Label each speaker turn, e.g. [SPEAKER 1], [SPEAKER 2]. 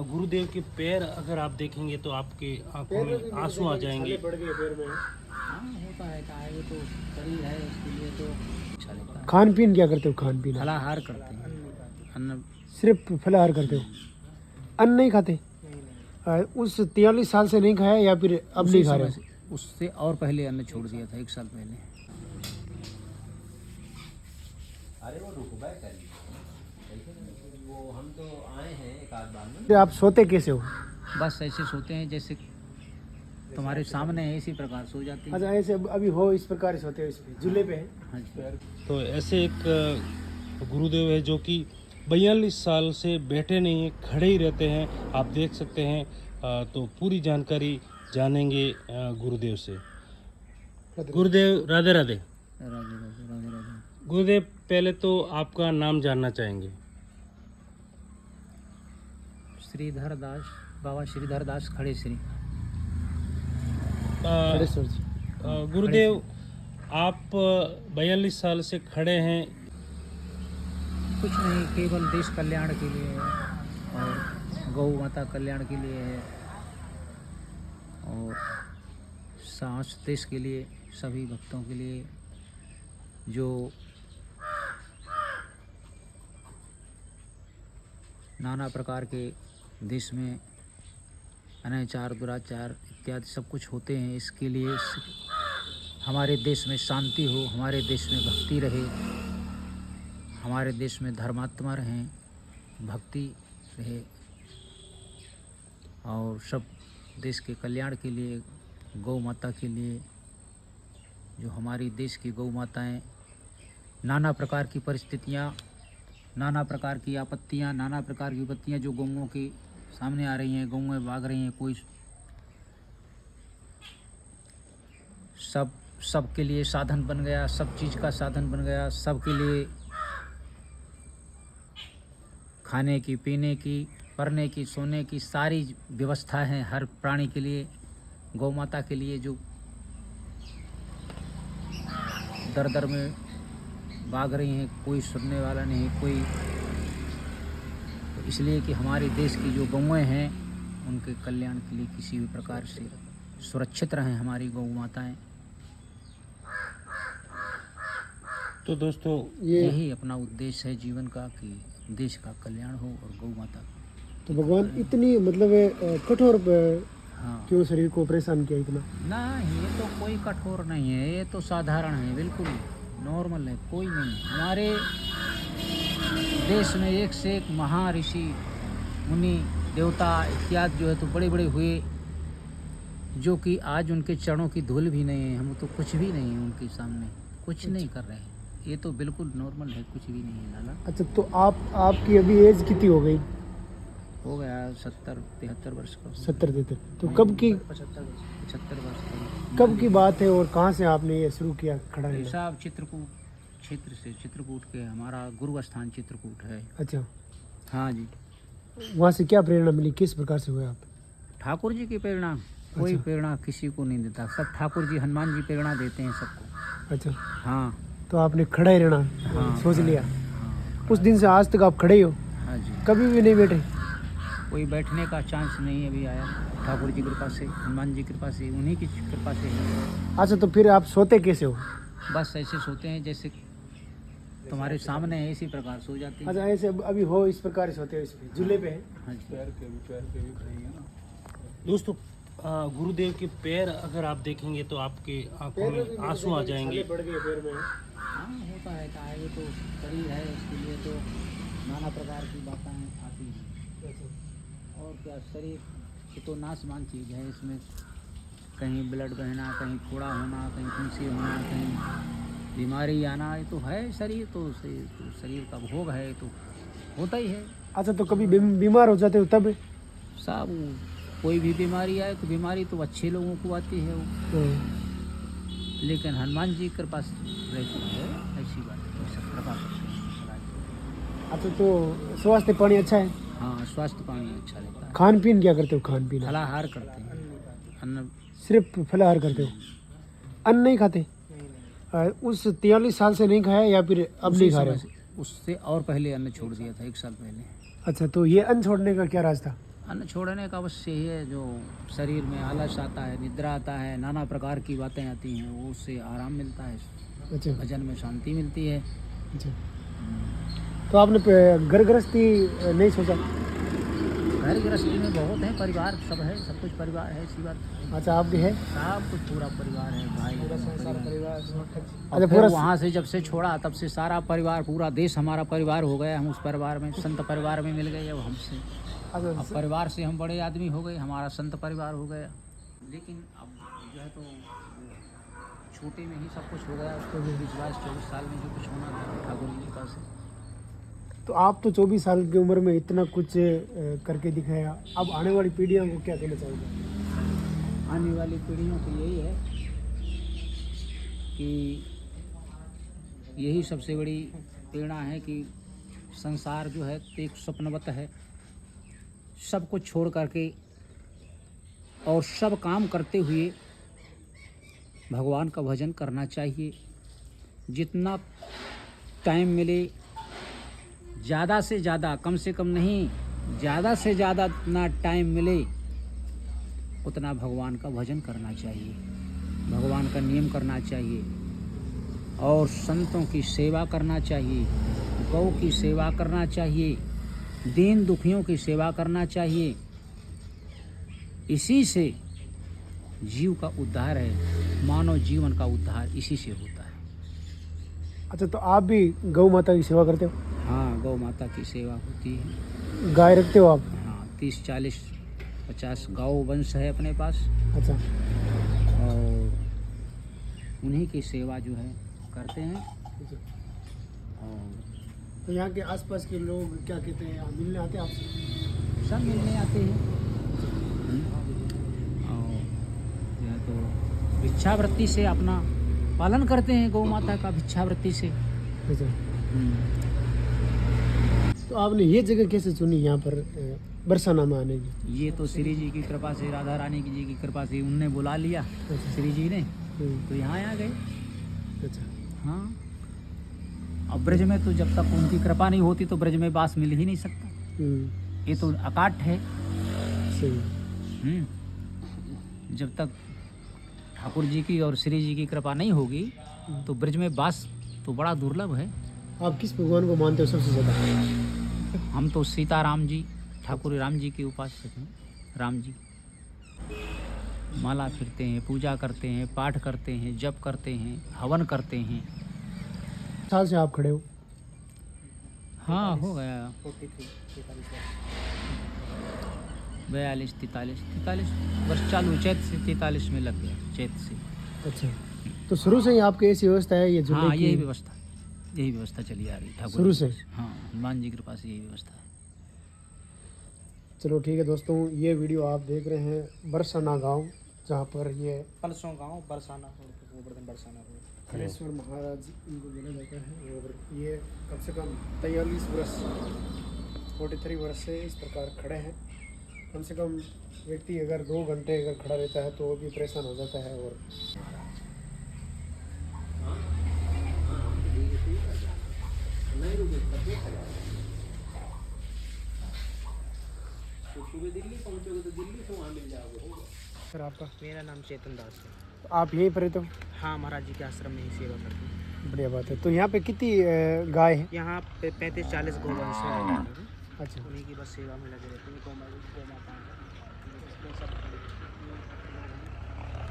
[SPEAKER 1] गुरुदेव के पैर अगर आप देखेंगे तो आपके आंखों में आंसू आ जाएंगे।
[SPEAKER 2] हाँ होता है का ये तो शरीर है इसके लिए तो अच्छा लगता है।
[SPEAKER 3] खान पीन क्या करते हो? खान पीन
[SPEAKER 2] फलाहार करते हैं, अन्न
[SPEAKER 3] सिर्फ फलाहार करते हो, अन्न नहीं खाते? उस 43 साल से नहीं खाया या फिर अब
[SPEAKER 2] उसी
[SPEAKER 3] नहीं खा रहे
[SPEAKER 2] समय
[SPEAKER 3] हो?
[SPEAKER 2] से, उससे और पहले अन्न छोड़ दिया था 1 साल पहले।
[SPEAKER 4] अरे वो रुक बैठ करिए, वो हम तो आए हैं एक आध बार में।
[SPEAKER 3] फिर आप सोते कैसे हो?
[SPEAKER 2] बस ऐसे सोते हैं जैसे तुम्हारे सामने है, इसी प्रकार सो जाते हैं।
[SPEAKER 3] अच्छा, ऐसे अभी हो इस प्रकार से सोते हो, इस पे झूले पे है?
[SPEAKER 2] हाँ जी।
[SPEAKER 1] तो ऐसे एक गुरुदेव है जो कि 42 साल से बैठे नहीं हैं, खड़े ही रहते हैं। आप देख सकते हैं। तो पूरी जानकारी जानेंगे गुरुदेव से। गुरुदेव राधे राधे।
[SPEAKER 2] राधे राधे राधे राधे।
[SPEAKER 1] गुरुदेव पहले तो आपका नाम जानना चाहेंगे।
[SPEAKER 2] श्रीधर दास, बाबा श्रीधर दास खड़े श्री।
[SPEAKER 3] खड़ेश्वर जी।
[SPEAKER 1] गुरुदेव आप 42 साल से खड़े हैं।
[SPEAKER 2] कुछ नहीं, केवल देश कल्याण के लिए है और गौ माता कल्याण के लिए है और सांस देश के लिए, सभी भक्तों के लिए जो नाना प्रकार के देश में अनाचार दुराचार इत्यादि सब कुछ होते हैं, इसके लिए हमारे देश में शांति हो, हमारे देश में भक्ति रहे, हमारे देश में धर्मात्मा रहें, भक्ति रहे और सब देश के कल्याण के लिए, गौ माता के लिए, जो हमारी देश की गौ माताएँ नाना प्रकार की परिस्थितियाँ, नाना प्रकार की आपत्तियाँ, नाना प्रकार की विपत्तियाँ जो गौओं के सामने आ रही हैं, गौएं भाग रही हैं, कोई सब के लिए साधन बन गया, सब चीज़ का साधन बन गया, सब के लिए खाने की, पीने की, पढ़ने की, सोने की सारी व्यवस्था है हर प्राणी के लिए। गौ माता के लिए जो दर दर में भाग रही हैं, कोई सुनने वाला नहीं, कोई। तो इसलिए कि हमारे देश की जो गौएं हैं उनके कल्याण के लिए किसी भी प्रकार से सुरक्षित रहें हमारी गौ माताएँ।
[SPEAKER 1] तो दोस्तों
[SPEAKER 2] यही अपना उद्देश्य है जीवन का कि देश का कल्याण हो और गौ माता।
[SPEAKER 3] तो भगवान इतनी मतलब कठोर
[SPEAKER 2] हाँ
[SPEAKER 3] क्यों शरीर को परेशान किया इतना?
[SPEAKER 2] ना, ये तो कोई कठोर नहीं है, ये तो साधारण है, बिल्कुल नॉर्मल है, कोई नहीं। हमारे देश में एक से एक महर्षि मुनि देवता इत्यादि जो है तो बड़े बड़े हुए, जो कि आज उनके चरणों की धूल भी नहीं है। हम तो कुछ भी नहीं है उनके सामने, कुछ नहीं कर रहे हैं। ये तो बिल्कुल नॉर्मल है, कुछ भी नहीं है लाला।
[SPEAKER 3] अच्छा, तो आपकी अभी एज कितनी हो गई?
[SPEAKER 2] हो गया 70-73 वर्ष का।
[SPEAKER 3] 70-73। तो कब की
[SPEAKER 2] 75 वर्ष का।
[SPEAKER 3] कब की बात है और कहाँ से आपने ये शुरू किया खड़ा रहना?
[SPEAKER 2] साहब चित्रकूट क्षेत्र से, चित्रकूट के हमारा गुरु स्थान चित्रकूट है।
[SPEAKER 3] अच्छा,
[SPEAKER 2] हाँ जी।
[SPEAKER 3] वहाँ से क्या प्रेरणा मिली, किस प्रकार से हुए आप?
[SPEAKER 2] ठाकुर जी की प्रेरणा, कोई
[SPEAKER 3] अच्छा।
[SPEAKER 2] प्रेरणा किसी को नहीं देता, सब ठाकुर जी हनुमान जी प्रेरणा देते हैं सबको।
[SPEAKER 3] अच्छा,
[SPEAKER 2] हाँ
[SPEAKER 3] तो आपने खड़ा ही रहना
[SPEAKER 2] हाँ,
[SPEAKER 3] सोच लिया।
[SPEAKER 2] हाँ
[SPEAKER 3] उस दिन से आज तक आप खड़े ही हो,
[SPEAKER 2] हाँ जी।
[SPEAKER 3] कभी भी नहीं बैठे?
[SPEAKER 2] कोई बैठने का चांस नहीं अभी आया, ठाकुर जी कृपा से, हनुमान जी कृपा से, उन्हीं की कृपा से है।
[SPEAKER 3] अच्छा, तो फिर आप सोते कैसे हो?
[SPEAKER 2] बस ऐसे सोते हैं जैसे तुम्हारे सामने है, इसी प्रकार सो जाते हैं।
[SPEAKER 3] अच्छा, ऐसे अभी हो इस प्रकार से सोते हो, इस पे झूले पे है?
[SPEAKER 2] हाँ जी।
[SPEAKER 1] दोस्तों गुरुदेव के पैर अगर आप देखेंगे तो आपके आंखों में आंसू आ जाएंगे।
[SPEAKER 2] हाँ होता है का ये तो शरीर है, इसके लिए तो नाना प्रकार की बातें आती हैं। और क्या, शरीर ये तो नाशवान चीज़ है, इसमें कहीं ब्लड बहना, कहीं फोड़ा होना, कहीं फुंसी होना, कहीं बीमारी आना, ये तो है शरीर। तो शरीर का भोग है, तो होता ही है।
[SPEAKER 3] अच्छा, तो कभी बीमार हो जाते हो तब?
[SPEAKER 2] साहब कोई भी बीमारी आए तो बीमारी तो अच्छे लोगों को आती है वो, लेकिन हनुमान जी के पास रहती है, ऐसी बात है, सब कृपा करते हैं।
[SPEAKER 3] अच्छा, तो स्वास्थ्य पानी अच्छा है?
[SPEAKER 2] हाँ, स्वास्थ्य पानी अच्छा रहता है।
[SPEAKER 3] खान पीन क्या करते हो? खान पीन
[SPEAKER 2] फलाहार करते हैं, अन्न
[SPEAKER 3] सिर्फ फलाहार करते हो, अन्न नहीं खाते? उस 43 साल से नहीं खाया या फिर अब नहीं खा रहे हो?
[SPEAKER 2] उससे और पहले अन्न छोड़ दिया था 1 साल पहले।
[SPEAKER 3] अच्छा, तो ये अन्न छोड़ने का क्या राज था?
[SPEAKER 2] अन्न छोड़ने का अवश्य ही है। जो शरीर में आलस आता है, निद्रा आता है, नाना प्रकार की बातें आती हैं, वो उससे आराम मिलता है,
[SPEAKER 3] अच्छा
[SPEAKER 2] भजन में शांति मिलती है।
[SPEAKER 3] अच्छा। तो आपने घर गृहस्थी नहीं सोचा?
[SPEAKER 2] घर गृहस्थी में बहुत है, परिवार सब है, सब कुछ परिवार है, ऐसी बात।
[SPEAKER 3] अच्छा आप भी है?
[SPEAKER 2] सब कुछ पूरा परिवार है, भाई परिवार।
[SPEAKER 3] अच्छा,
[SPEAKER 2] और फिर
[SPEAKER 3] पूरा
[SPEAKER 2] वहाँ से जब से छोड़ा तब से सारा परिवार, पूरा देश हमारा परिवार हो गया। हम उस परिवार में, संत परिवार में मिल गए अब हमसे। अब
[SPEAKER 3] अच्छा
[SPEAKER 2] परिवार से हम बड़े आदमी हो गए, हमारा संत परिवार हो गया। लेकिन अब जो है तो छोटे में ही सब कुछ हो गया। उसको 22-24 साल में जो कुछ होना था ठाकुर जी के पास से।
[SPEAKER 3] तो आप तो 24 साल की उम्र में इतना कुछ करके दिखाया, अब आने वाली पीढ़ियों को क्या कहना चाहोगे?
[SPEAKER 2] आने वाली पीढ़ियों को यही है कि यही सबसे बड़ी प्रेरणा है कि संसार जो है एक स्वप्नवत है। सब कुछ छोड़ करके और सब काम करते हुए भगवान का भजन करना चाहिए। जितना टाइम मिले, ज़्यादा से ज़्यादा, कम से कम नहीं, ज़्यादा से ज़्यादा जितना टाइम मिले उतना भगवान का भजन करना चाहिए, भगवान का नियम करना चाहिए और संतों की सेवा करना चाहिए, गौ की सेवा करना चाहिए, दीन दुखियों की सेवा करना चाहिए। इसी से जीव का उद्धार है, मानव जीवन का उद्धार इसी से होता है।
[SPEAKER 3] अच्छा, तो आप भी गौ माता की सेवा करते हो?
[SPEAKER 2] हाँ, गौ माता की सेवा होती है।
[SPEAKER 3] गाय रखते हो आप?
[SPEAKER 2] हाँ, 30, 40, 50 गौ वंश है अपने पास
[SPEAKER 3] अच्छा
[SPEAKER 2] और उन्हीं की सेवा जो है करते हैं। और
[SPEAKER 3] तो यहाँ के आसपास के लोग क्या कहते हैं, मिलने आते हैं आपसे?
[SPEAKER 2] सब मिलने आते हैं और जो है तो भिक्षावृत्ति से अपना पालन करते हैं, गौ माता का भिक्षावृत्ति से।
[SPEAKER 3] अच्छा, तो आपने ये जगह कैसे चुनी यहाँ पर बरसाना में आने की?
[SPEAKER 2] ये तो श्री जी की कृपा से, राधा रानी जी की कृपा से उनने बुला लिया श्री जी ने, तो यहाँ आ गए।
[SPEAKER 3] अच्छा
[SPEAKER 2] हाँ, अब ब्रज में तो जब तक उनकी कृपा नहीं होती तो ब्रज में बास मिल ही नहीं सकता। ये तो अकाट है।
[SPEAKER 3] सही।
[SPEAKER 2] जब तक ठाकुर जी की और श्री जी की कृपा नहीं होगी तो ब्रज में बास तो बड़ा दुर्लभ है।
[SPEAKER 3] आप किस भगवान को मानते हो सबसे ज़्यादा?
[SPEAKER 2] हम तो सीताराम जी, ठाकुर राम जी के उपासक हैं। राम जी माला फिरते हैं, पूजा करते हैं, पाठ करते हैं, जप करते हैं, हवन करते हैं।
[SPEAKER 3] साल से आप खड़े हो?
[SPEAKER 2] हाँ, हो गया 42-43 वर्ष चालू, चैत से 43 में लग गया, चैत से।
[SPEAKER 3] अच्छा, तो शुरू से ही आपकी ऐसी व्यवस्था है ये जुड़ने
[SPEAKER 2] हाँ,
[SPEAKER 3] की?
[SPEAKER 2] यही व्यवस्था चली आ रही ठाकुर
[SPEAKER 3] शुरू से?
[SPEAKER 2] हाँ, हनुमान जी की कृपा से यही व्यवस्था है।
[SPEAKER 3] चलो ठीक है दोस्तों, ये वीडियो आप देख रहे हैं बरसाना गांव, जहाँ पर ये
[SPEAKER 5] पलसों गांव बरसाना गोवर्धन बरसाना रोड,
[SPEAKER 3] खड़ेश्वर महाराज इनको बोला जाता है। और ये कम से कम 43 वर्ष 43 वर्ष से इस प्रकार खड़े हैं। कम से कम व्यक्ति अगर 2 घंटे अगर खड़ा रहता है तो वो भी परेशान हो जाता है। और
[SPEAKER 4] सुबह दिल्ली पहुँचोगे तो दिल्ली से वहाँ मिल जाओगे।
[SPEAKER 3] सर आपका?
[SPEAKER 5] मेरा नाम चेतन दास है।
[SPEAKER 3] तो आप यहीं पर रहते हो?
[SPEAKER 5] हाँ, महाराज जी के आश्रम में ही सेवा करते हैं।
[SPEAKER 3] बढ़िया बात है। तो यहाँ पे कितनी गाय है?
[SPEAKER 5] यहाँ पे 35-40 गौवंश है।
[SPEAKER 3] अच्छा,
[SPEAKER 5] उन्हीं की बस सेवा में लगे रहते हैं। गौ माता